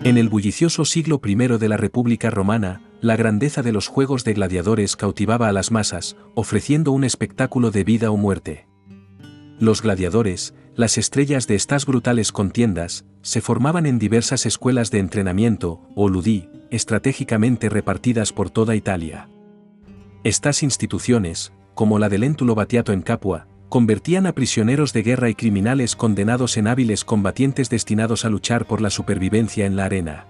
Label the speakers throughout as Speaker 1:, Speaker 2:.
Speaker 1: En el bullicioso siglo I de la República Romana, la grandeza de los juegos de gladiadores cautivaba a las masas, ofreciendo un espectáculo de vida o muerte. Los gladiadores, las estrellas de estas brutales contiendas, se formaban en diversas escuelas de entrenamiento, o ludi, estratégicamente repartidas por toda Italia. Estas instituciones, como la del Lentulo Batiato en Capua, convertían a prisioneros de guerra y criminales condenados en hábiles combatientes destinados a luchar por la supervivencia en la arena.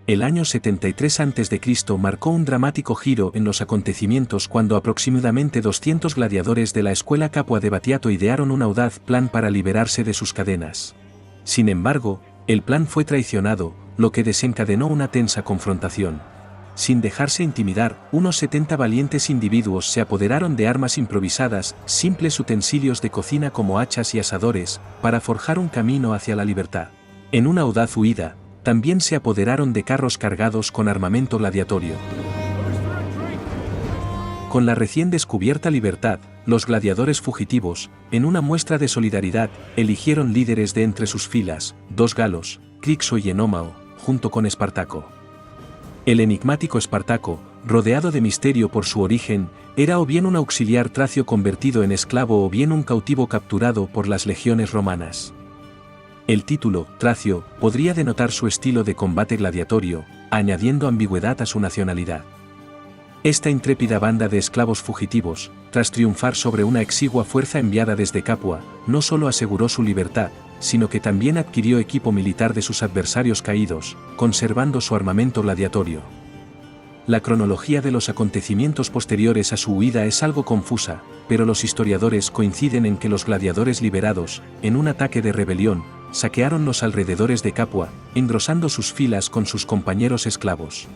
Speaker 1: El año 73 a.C. marcó un dramático giro en los acontecimientos cuando aproximadamente 200 gladiadores de la escuela Capua de Batiato idearon un audaz plan para liberarse de sus cadenas. Sin embargo, el plan fue traicionado, lo que desencadenó una tensa confrontación. Sin dejarse intimidar, unos 70 valientes individuos se apoderaron de armas improvisadas, simples utensilios de cocina como hachas y asadores, para forjar un camino hacia la libertad. En una audaz huida, también se apoderaron de carros cargados con armamento gladiatorio. Con la recién descubierta libertad, los gladiadores fugitivos, en una muestra de solidaridad, eligieron líderes de entre sus filas, dos galos, Crixo y Enómao, junto con Espartaco. El enigmático Espartaco, rodeado de misterio por su origen, era o bien un auxiliar tracio convertido en esclavo o bien un cautivo capturado por las legiones romanas. El título, tracio, podría denotar su estilo de combate gladiatorio, añadiendo ambigüedad a su nacionalidad. Esta intrépida banda de esclavos fugitivos, tras triunfar sobre una exigua fuerza enviada desde Capua, no solo aseguró su libertad, sino que también adquirió equipo militar de sus adversarios caídos, conservando su armamento gladiatorio. La cronología de los acontecimientos posteriores a su huida es algo confusa, pero los historiadores coinciden en que los gladiadores liberados, en un ataque de rebelión, saquearon los alrededores de Capua, engrosando sus filas con sus compañeros esclavos.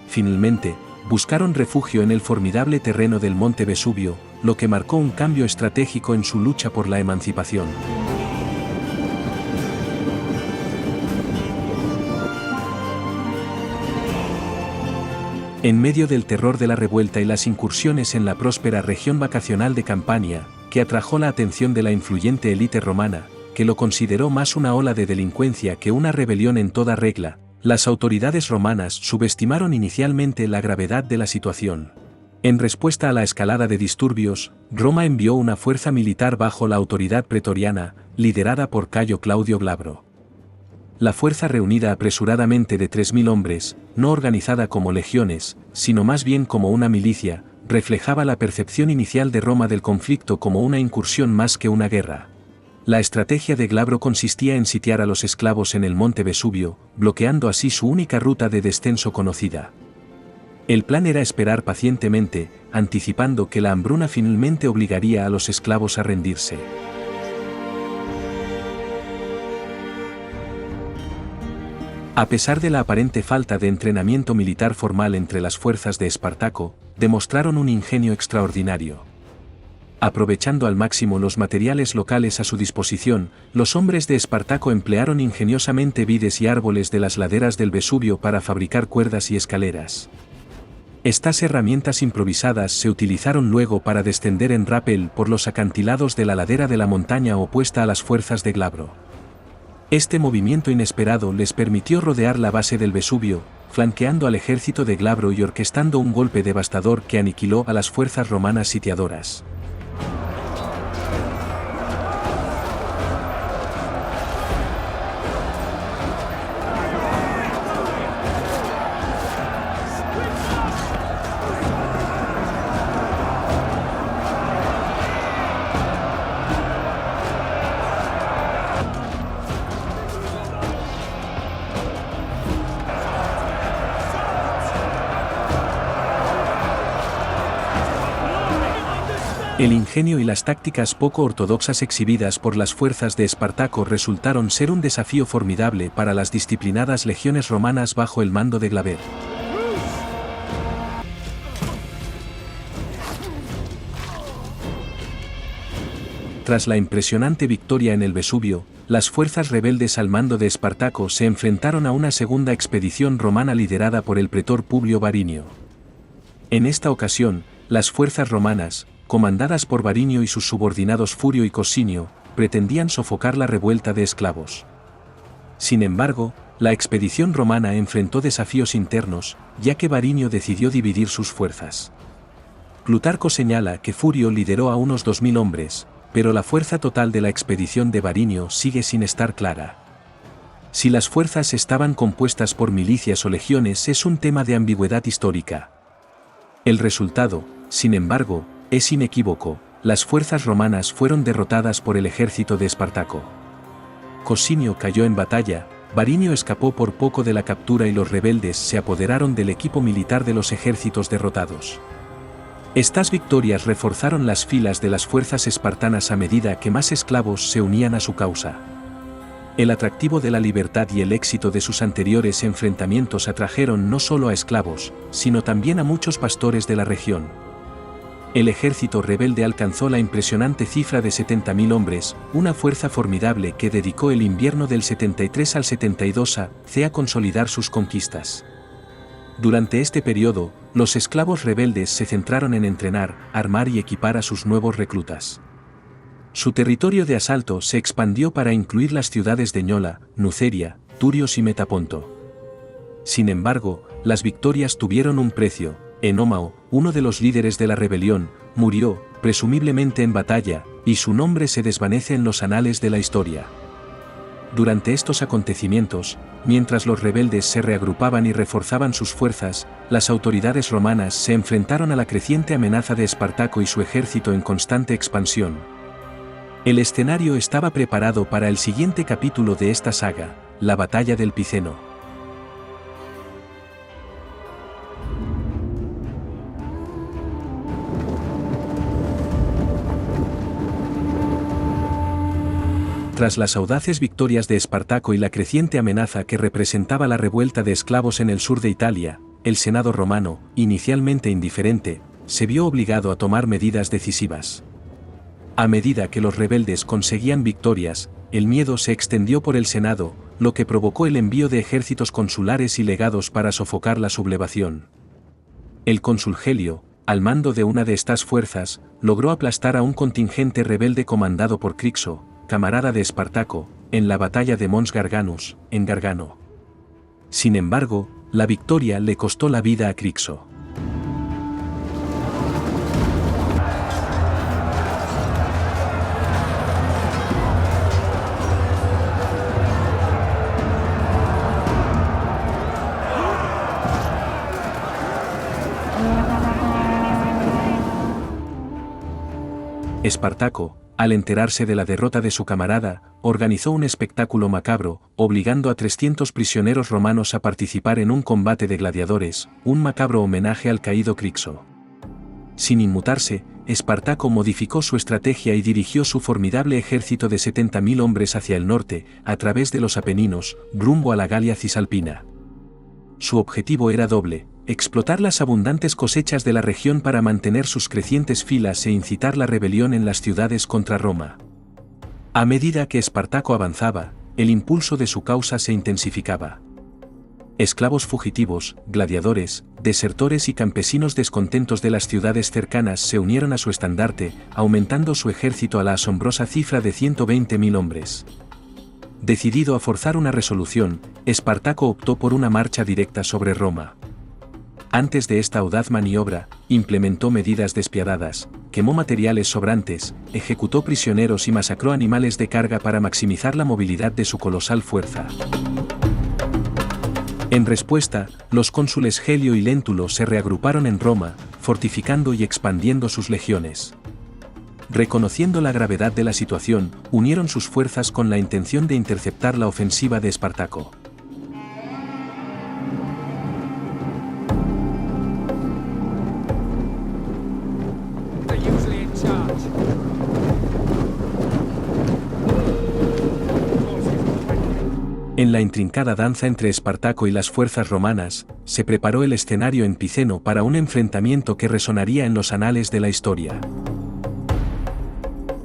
Speaker 1: Finalmente, buscaron refugio en el formidable terreno del monte Vesubio, lo que marcó un cambio estratégico en su lucha por la emancipación. En medio del terror de la revuelta y las incursiones en la próspera región vacacional de Campania, que atrajo la atención de la influyente élite romana, que lo consideró más una ola de delincuencia que una rebelión en toda regla, las autoridades romanas subestimaron inicialmente la gravedad de la situación. En respuesta a la escalada de disturbios, Roma envió una fuerza militar bajo la autoridad pretoriana, liderada por Cayo Claudio Glabro. La fuerza reunida apresuradamente de 3.000 hombres, no organizada como legiones, sino más bien como una milicia, reflejaba la percepción inicial de Roma del conflicto como una incursión más que una guerra. La estrategia de Glabro consistía en sitiar a los esclavos en el monte Vesubio, bloqueando así su única ruta de descenso conocida. El plan era esperar pacientemente, anticipando que la hambruna finalmente obligaría a los esclavos a rendirse. A pesar de la aparente falta de entrenamiento militar formal entre las fuerzas de Espartaco, demostraron un ingenio extraordinario. Aprovechando al máximo los materiales locales a su disposición, los hombres de Espartaco emplearon ingeniosamente vides y árboles de las laderas del Vesubio para fabricar cuerdas y escaleras. Estas herramientas improvisadas se utilizaron luego para descender en rappel por los acantilados de la ladera de la montaña opuesta a las fuerzas de Glabro. Este movimiento inesperado les permitió rodear la base del Vesubio, flanqueando al ejército de Glabro y orquestando un golpe devastador que aniquiló a las fuerzas romanas sitiadoras. El ingenio y las tácticas poco ortodoxas exhibidas por las fuerzas de Espartaco resultaron ser un desafío formidable para las disciplinadas legiones romanas bajo el mando de Glaber. Tras la impresionante victoria en el Vesubio, las fuerzas rebeldes al mando de Espartaco se enfrentaron a una segunda expedición romana liderada por el pretor Publio Varinio. En esta ocasión, las fuerzas romanas, comandadas por Varinio y sus subordinados Furio y Cosinio, pretendían sofocar la revuelta de esclavos. Sin embargo, la expedición romana enfrentó desafíos internos, ya que Varinio decidió dividir sus fuerzas. Plutarco señala que Furio lideró a unos 2000 hombres, pero la fuerza total de la expedición de Varinio sigue sin estar clara. Si las fuerzas estaban compuestas por milicias o legiones es un tema de ambigüedad histórica. El resultado, sin embargo, es inequívoco: las fuerzas romanas fueron derrotadas por el ejército de Espartaco. Cosinio cayó en batalla, Varinio escapó por poco de la captura y los rebeldes se apoderaron del equipo militar de los ejércitos derrotados. Estas victorias reforzaron las filas de las fuerzas espartanas a medida que más esclavos se unían a su causa. El atractivo de la libertad y el éxito de sus anteriores enfrentamientos atrajeron no solo a esclavos, sino también a muchos pastores de la región. El ejército rebelde alcanzó la impresionante cifra de 70.000 hombres, una fuerza formidable que dedicó el invierno del 73 al 72 a consolidar sus conquistas. Durante este periodo, los esclavos rebeldes se centraron en entrenar, armar y equipar a sus nuevos reclutas. Su territorio de asalto se expandió para incluir las ciudades de Ñola, Nuceria, Turios y Metaponto. Sin embargo, las victorias tuvieron un precio. Enómao, uno de los líderes de la rebelión, murió, presumiblemente en batalla, y su nombre se desvanece en los anales de la historia. Durante estos acontecimientos, mientras los rebeldes se reagrupaban y reforzaban sus fuerzas, las autoridades romanas se enfrentaron a la creciente amenaza de Espartaco y su ejército en constante expansión. El escenario estaba preparado para el siguiente capítulo de esta saga, la batalla del Piceno. Tras las audaces victorias de Espartaco y la creciente amenaza que representaba la revuelta de esclavos en el sur de Italia, el Senado romano, inicialmente indiferente, se vio obligado a tomar medidas decisivas. A medida que los rebeldes conseguían victorias, el miedo se extendió por el Senado, lo que provocó el envío de ejércitos consulares y legados para sofocar la sublevación. El cónsul Gelio, al mando de una de estas fuerzas, logró aplastar a un contingente rebelde comandado por Crixo, camarada de Espartaco, en la batalla de Mons Garganus, en Gargano. Sin embargo, la victoria le costó la vida a Crixo. Espartaco, al enterarse de la derrota de su camarada, organizó un espectáculo macabro, obligando a 300 prisioneros romanos a participar en un combate de gladiadores, un macabro homenaje al caído Crixo. Sin inmutarse, Espartaco modificó su estrategia y dirigió su formidable ejército de 70.000 hombres hacia el norte, a través de los Apeninos, rumbo a la Galia Cisalpina. Su objetivo era doble: explotar las abundantes cosechas de la región para mantener sus crecientes filas e incitar la rebelión en las ciudades contra Roma. A medida que Espartaco avanzaba, el impulso de su causa se intensificaba. Esclavos fugitivos, gladiadores, desertores y campesinos descontentos de las ciudades cercanas se unieron a su estandarte, aumentando su ejército a la asombrosa cifra de 120.000 hombres. Decidido a forzar una resolución, Espartaco optó por una marcha directa sobre Roma. Antes de esta audaz maniobra, implementó medidas despiadadas, quemó materiales sobrantes, ejecutó prisioneros y masacró animales de carga para maximizar la movilidad de su colosal fuerza. En respuesta, los cónsules Gelio y Léntulo se reagruparon en Roma, fortificando y expandiendo sus legiones. Reconociendo la gravedad de la situación, unieron sus fuerzas con la intención de interceptar la ofensiva de Espartaco. En la intrincada danza entre Espartaco y las fuerzas romanas, se preparó el escenario en Piceno para un enfrentamiento que resonaría en los anales de la historia.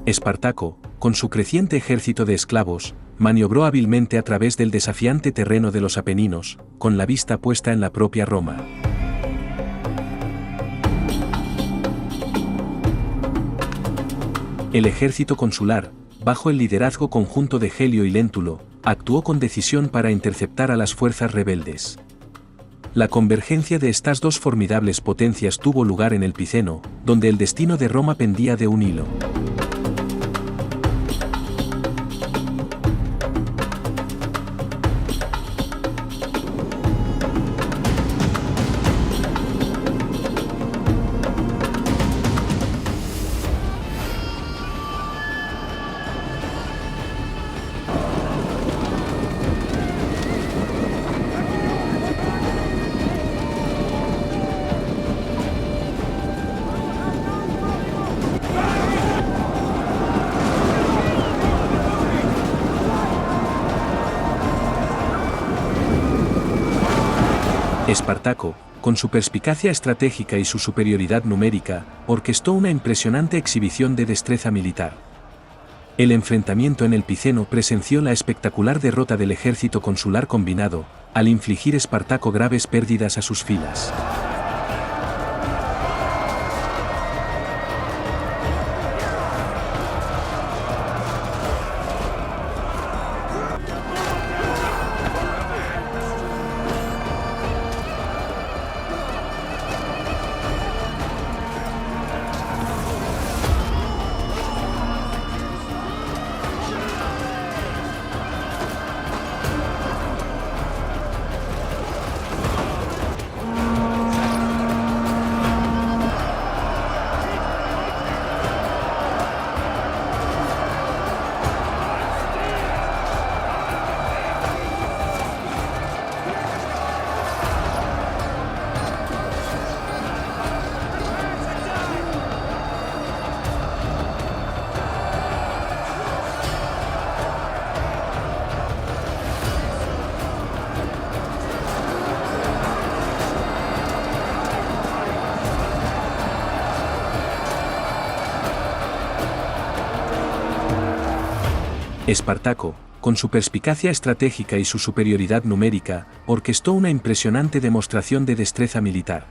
Speaker 1: Espartaco, con su creciente ejército de esclavos, maniobró hábilmente a través del desafiante terreno de los Apeninos, con la vista puesta en la propia Roma. El ejército consular, bajo el liderazgo conjunto de Gelio y Léntulo, actuó con decisión para interceptar a las fuerzas rebeldes. La convergencia de estas dos formidables potencias tuvo lugar en el Piceno, donde el destino de Roma pendía de un hilo. Espartaco, con su perspicacia estratégica y su superioridad numérica, orquestó una impresionante exhibición de destreza militar. El enfrentamiento en el Piceno presenció la espectacular derrota del ejército consular combinado, al infligir Espartaco graves pérdidas a sus filas. Espartaco, con su perspicacia estratégica y su superioridad numérica, orquestó una impresionante demostración de destreza militar.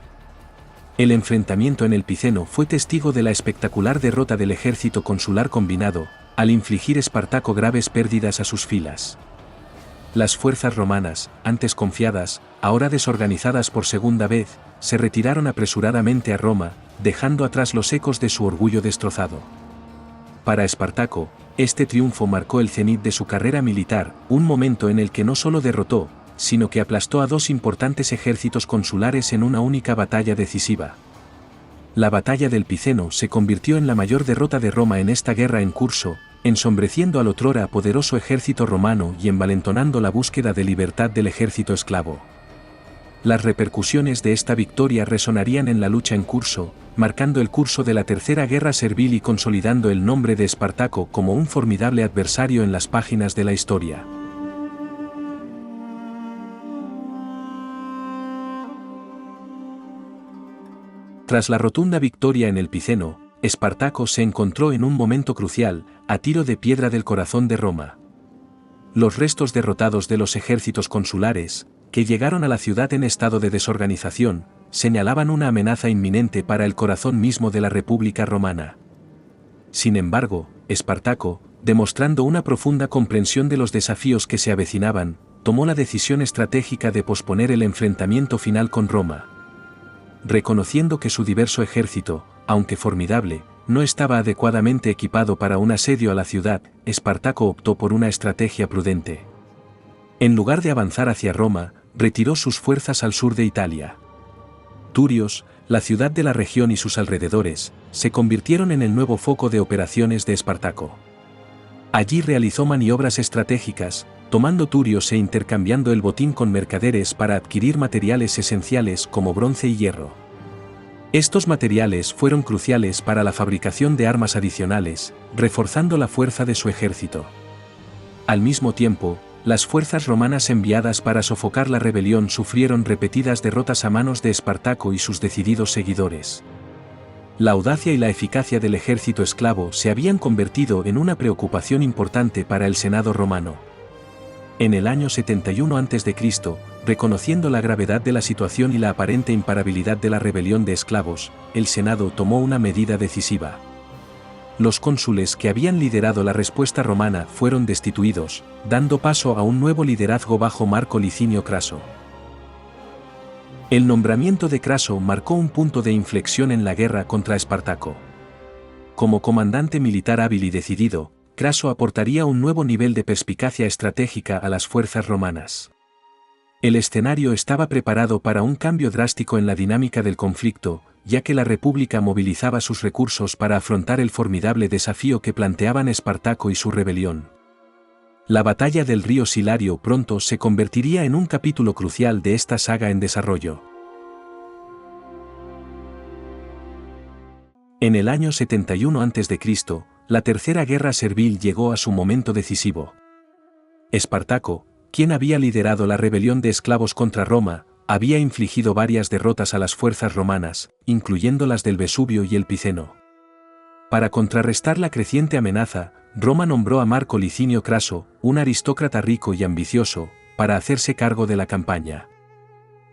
Speaker 1: El enfrentamiento en el Piceno fue testigo de la espectacular derrota del ejército consular combinado, al infligir Espartaco graves pérdidas a sus filas. Las fuerzas romanas, antes confiadas, ahora desorganizadas por segunda vez, se retiraron apresuradamente a Roma, dejando atrás los ecos de su orgullo destrozado. Para Espartaco, este triunfo marcó el cenit de su carrera militar, un momento en el que no solo derrotó, sino que aplastó a dos importantes ejércitos consulares en una única batalla decisiva. La batalla del Piceno se convirtió en la mayor derrota de Roma en esta guerra en curso, ensombreciendo al otrora poderoso ejército romano y envalentonando la búsqueda de libertad del ejército esclavo. Las repercusiones de esta victoria resonarían en la lucha en curso, marcando el curso de la Tercera Guerra Servil y consolidando el nombre de Espartaco como un formidable adversario en las páginas de la historia. Tras la rotunda victoria en el Piceno, Espartaco se encontró en un momento crucial, a tiro de piedra del corazón de Roma. Los restos derrotados de los ejércitos consulares, que llegaron a la ciudad en estado de desorganización, señalaban una amenaza inminente para el corazón mismo de la República Romana. Sin embargo, Espartaco, demostrando una profunda comprensión de los desafíos que se avecinaban, tomó la decisión estratégica de posponer el enfrentamiento final con Roma. Reconociendo que su diverso ejército, aunque formidable, no estaba adecuadamente equipado para un asedio a la ciudad, Espartaco optó por una estrategia prudente. En lugar de avanzar hacia Roma, retiró sus fuerzas al sur de Italia. Turios, la ciudad de la región y sus alrededores, se convirtieron en el nuevo foco de operaciones de Espartaco. Allí realizó maniobras estratégicas, tomando Turios e intercambiando el botín con mercaderes para adquirir materiales esenciales como bronce y hierro. Estos materiales fueron cruciales para la fabricación de armas adicionales, reforzando la fuerza de su ejército. Al mismo tiempo, las fuerzas romanas enviadas para sofocar la rebelión sufrieron repetidas derrotas a manos de Espartaco y sus decididos seguidores. La audacia y la eficacia del ejército esclavo se habían convertido en una preocupación importante para el Senado romano. En el año 71 a.C., reconociendo la gravedad de la situación y la aparente imparabilidad de la rebelión de esclavos, el Senado tomó una medida decisiva. los cónsules que habían liderado la respuesta romana fueron destituidos, dando paso a un nuevo liderazgo bajo Marco Licinio Craso. El nombramiento de Craso marcó un punto de inflexión en la guerra contra Espartaco. Como comandante militar hábil y decidido, Craso aportaría un nuevo nivel de perspicacia estratégica a las fuerzas romanas. El escenario estaba preparado para un cambio drástico en la dinámica del conflicto, ya que la República movilizaba sus recursos para afrontar el formidable desafío que planteaban Espartaco y su rebelión. La batalla del río Silario pronto se convertiría en un capítulo crucial de esta saga en desarrollo. En el año 71 a.C., la Tercera Guerra Servil llegó a su momento decisivo. Espartaco, quien había liderado la rebelión de esclavos contra Roma, había infligido varias derrotas a las fuerzas romanas, incluyendo las del Vesubio y el Piceno. Para contrarrestar la creciente amenaza, Roma nombró a Marco Licinio Craso, un aristócrata rico y ambicioso, para hacerse cargo de la campaña.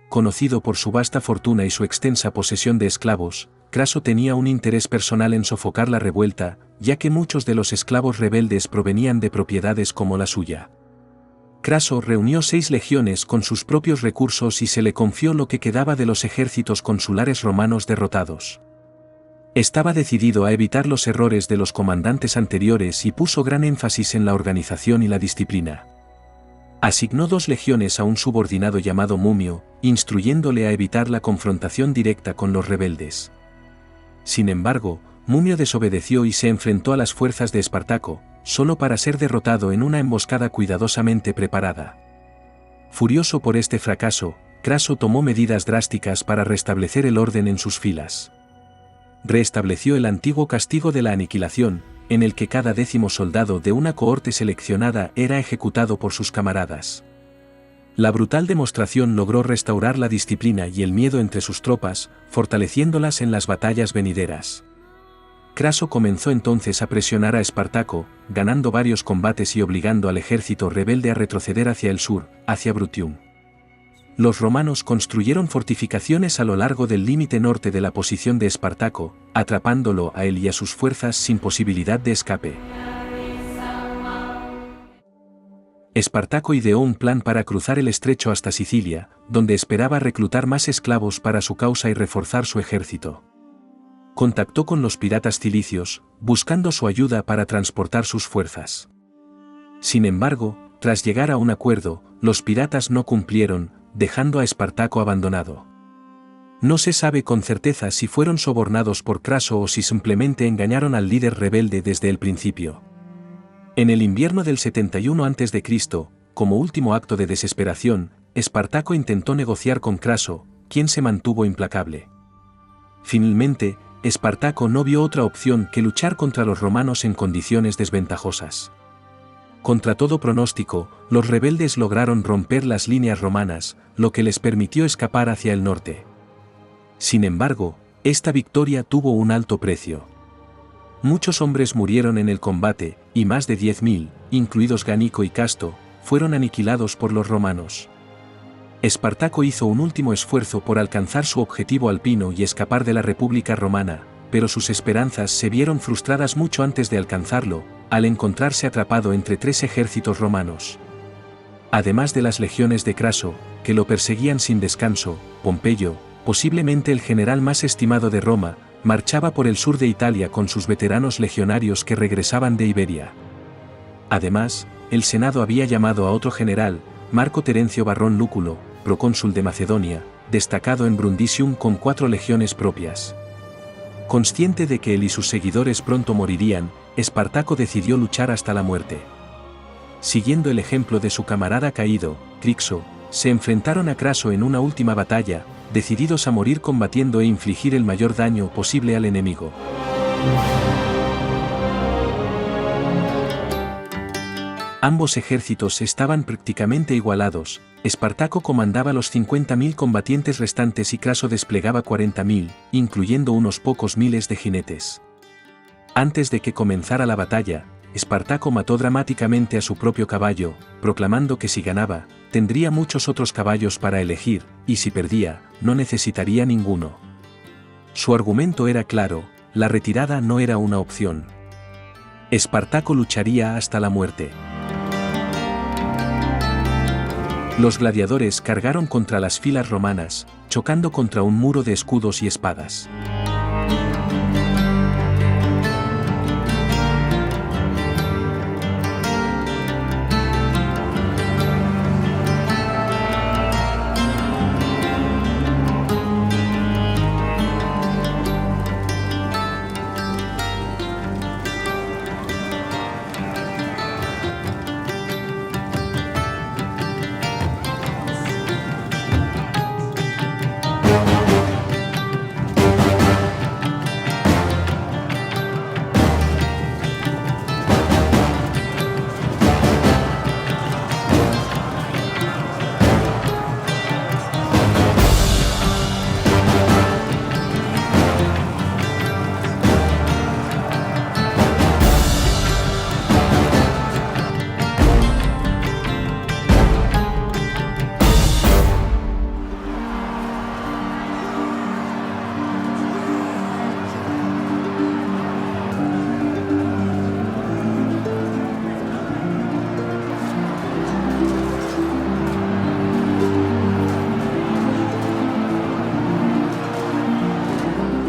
Speaker 1: Conocido por su vasta fortuna y su extensa posesión de esclavos, Craso tenía un interés personal en sofocar la revuelta, ya que muchos de los esclavos rebeldes provenían de propiedades como la suya. Craso reunió 6 legiones con sus propios recursos y se le confió lo que quedaba de los ejércitos consulares romanos derrotados. Estaba decidido a evitar los errores de los comandantes anteriores y puso gran énfasis en la organización y la disciplina. Asignó 2 legiones a un subordinado llamado Mumio, instruyéndole a evitar la confrontación directa con los rebeldes. Sin embargo, Mumio desobedeció y se enfrentó a las fuerzas de Espartaco, solo para ser derrotado en una emboscada cuidadosamente preparada. Furioso por este fracaso, Craso tomó medidas drásticas para restablecer el orden en sus filas. Restableció el antiguo castigo de la aniquilación, en el que cada 10º soldado de una cohorte seleccionada era ejecutado por sus camaradas. La brutal demostración logró restaurar la disciplina y el miedo entre sus tropas, fortaleciéndolas en las batallas venideras. Craso comenzó entonces a presionar a Espartaco, ganando varios combates y obligando al ejército rebelde a retroceder hacia el sur, hacia Brutium. Los romanos construyeron fortificaciones a lo largo del límite norte de la posición de Espartaco, atrapándolo a él y a sus fuerzas sin posibilidad de escape. Espartaco ideó un plan para cruzar el estrecho hasta Sicilia, donde esperaba reclutar más esclavos para su causa y reforzar su ejército. Contactó con los piratas cilicios, buscando su ayuda para transportar sus fuerzas. Sin embargo, tras llegar a un acuerdo, los piratas no cumplieron, dejando a Espartaco abandonado. No se sabe con certeza si fueron sobornados por Craso o si simplemente engañaron al líder rebelde desde el principio. En el invierno del 71 a.C., como último acto de desesperación, Espartaco intentó negociar con Craso, quien se mantuvo implacable. Finalmente, Espartaco no vio otra opción que luchar contra los romanos en condiciones desventajosas. Contra todo pronóstico, los rebeldes lograron romper las líneas romanas, lo que les permitió escapar hacia el norte. Sin embargo, esta victoria tuvo un alto precio. Muchos hombres murieron en el combate, y más de 10.000, incluidos Ganico y Casto, fueron aniquilados por los romanos. Espartaco hizo un último esfuerzo por alcanzar su objetivo alpino y escapar de la República Romana, pero sus esperanzas se vieron frustradas mucho antes de alcanzarlo, al encontrarse atrapado entre 3 ejércitos romanos. Además de las legiones de Craso, que lo perseguían sin descanso, Pompeyo, posiblemente el general más estimado de Roma, marchaba por el sur de Italia con sus veteranos legionarios que regresaban de Iberia. Además, el Senado había llamado a otro general, Marco Terencio Varrón Lúculo, procónsul de Macedonia, destacado en Brundisium con 4 legiones propias. Consciente de que él y sus seguidores pronto morirían, Espartaco decidió luchar hasta la muerte. Siguiendo el ejemplo de su camarada caído, Crixo, se enfrentaron a Craso en una última batalla, decididos a morir combatiendo e infligir el mayor daño posible al enemigo. Ambos ejércitos estaban prácticamente igualados, Espartaco comandaba los 50.000 combatientes restantes y Craso desplegaba 40.000, incluyendo unos pocos miles de jinetes. Antes de que comenzara la batalla, Espartaco mató dramáticamente a su propio caballo, proclamando que si ganaba, tendría muchos otros caballos para elegir, y si perdía, no necesitaría ninguno. Su argumento era claro, la retirada no era una opción. Espartaco lucharía hasta la muerte. Los gladiadores cargaron contra las filas romanas, chocando contra un muro de escudos y espadas.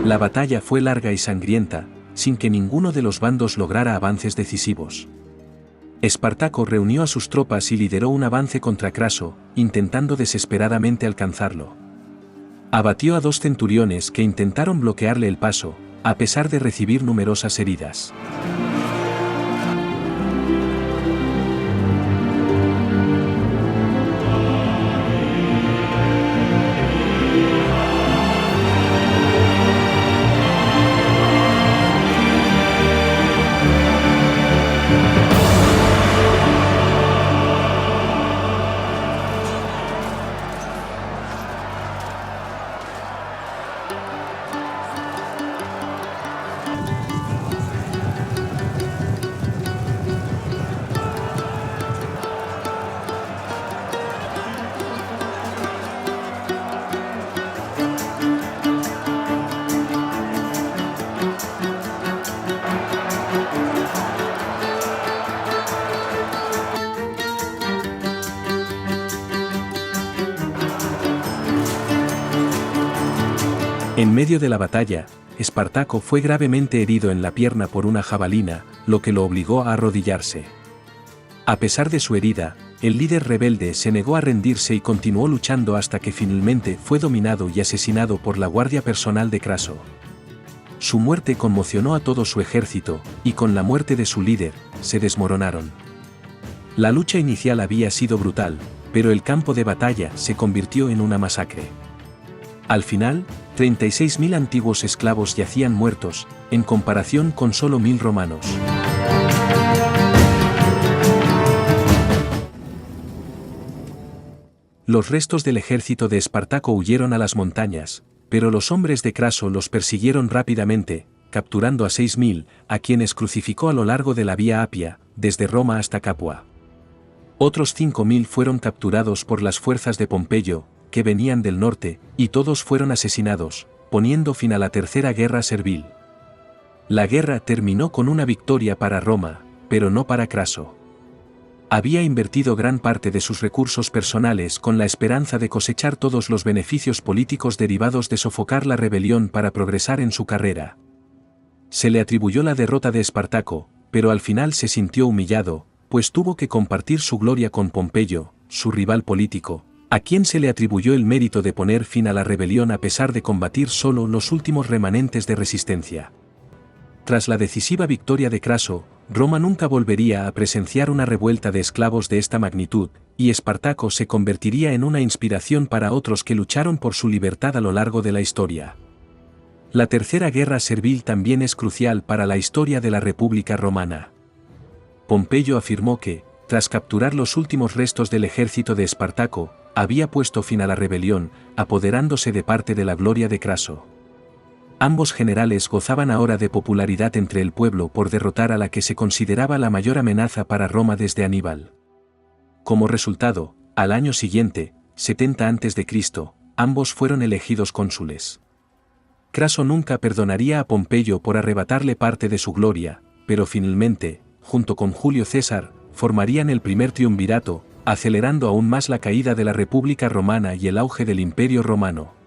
Speaker 1: La batalla fue larga y sangrienta, sin que ninguno de los bandos lograra avances decisivos. Espartaco reunió a sus tropas y lideró un avance contra Craso, intentando desesperadamente alcanzarlo. Abatió a 2 centuriones que intentaron bloquearle el paso, a pesar de recibir numerosas heridas. En medio de la batalla, Espartaco fue gravemente herido en la pierna por una jabalina, lo que lo obligó a arrodillarse. A pesar de su herida, el líder rebelde se negó a rendirse y continuó luchando hasta que finalmente fue dominado y asesinado por la guardia personal de Craso. Su muerte conmocionó a todo su ejército, y con la muerte de su líder, se desmoronaron. La lucha inicial había sido brutal, pero el campo de batalla se convirtió en una masacre. Al final, 36.000 antiguos esclavos yacían muertos, en comparación con solo 1.000 romanos. Los restos del ejército de Espartaco huyeron a las montañas, pero los hombres de Craso los persiguieron rápidamente, capturando a 6.000, a quienes crucificó a lo largo de la Vía Apia, desde Roma hasta Capua. Otros 5.000 fueron capturados por las fuerzas de Pompeyo, que venían del norte, y todos fueron asesinados, poniendo fin a la Tercera Guerra Servil. La guerra terminó con una victoria para Roma, pero no para Craso. Había invertido gran parte de sus recursos personales con la esperanza de cosechar todos los beneficios políticos derivados de sofocar la rebelión para progresar en su carrera. Se le atribuyó la derrota de Espartaco, pero al final se sintió humillado, pues tuvo que compartir su gloria con Pompeyo, su rival político, a quien se le atribuyó el mérito de poner fin a la rebelión a pesar de combatir solo los últimos remanentes de resistencia. Tras la decisiva victoria de Craso, Roma nunca volvería a presenciar una revuelta de esclavos de esta magnitud, y Espartaco se convertiría en una inspiración para otros que lucharon por su libertad a lo largo de la historia. La Tercera Guerra Servil también es crucial para la historia de la República Romana. Pompeyo afirmó que, tras capturar los últimos restos del ejército de Espartaco, había puesto fin a la rebelión, apoderándose de parte de la gloria de Craso. Ambos generales gozaban ahora de popularidad entre el pueblo por derrotar a la que se consideraba la mayor amenaza para Roma desde Aníbal. Como resultado, al año siguiente, 70 a.C., ambos fueron elegidos cónsules. Craso nunca perdonaría a Pompeyo por arrebatarle parte de su gloria, pero finalmente, junto con Julio César, formarían el primer triunvirato, acelerando aún más la caída de la República Romana y el auge del Imperio Romano.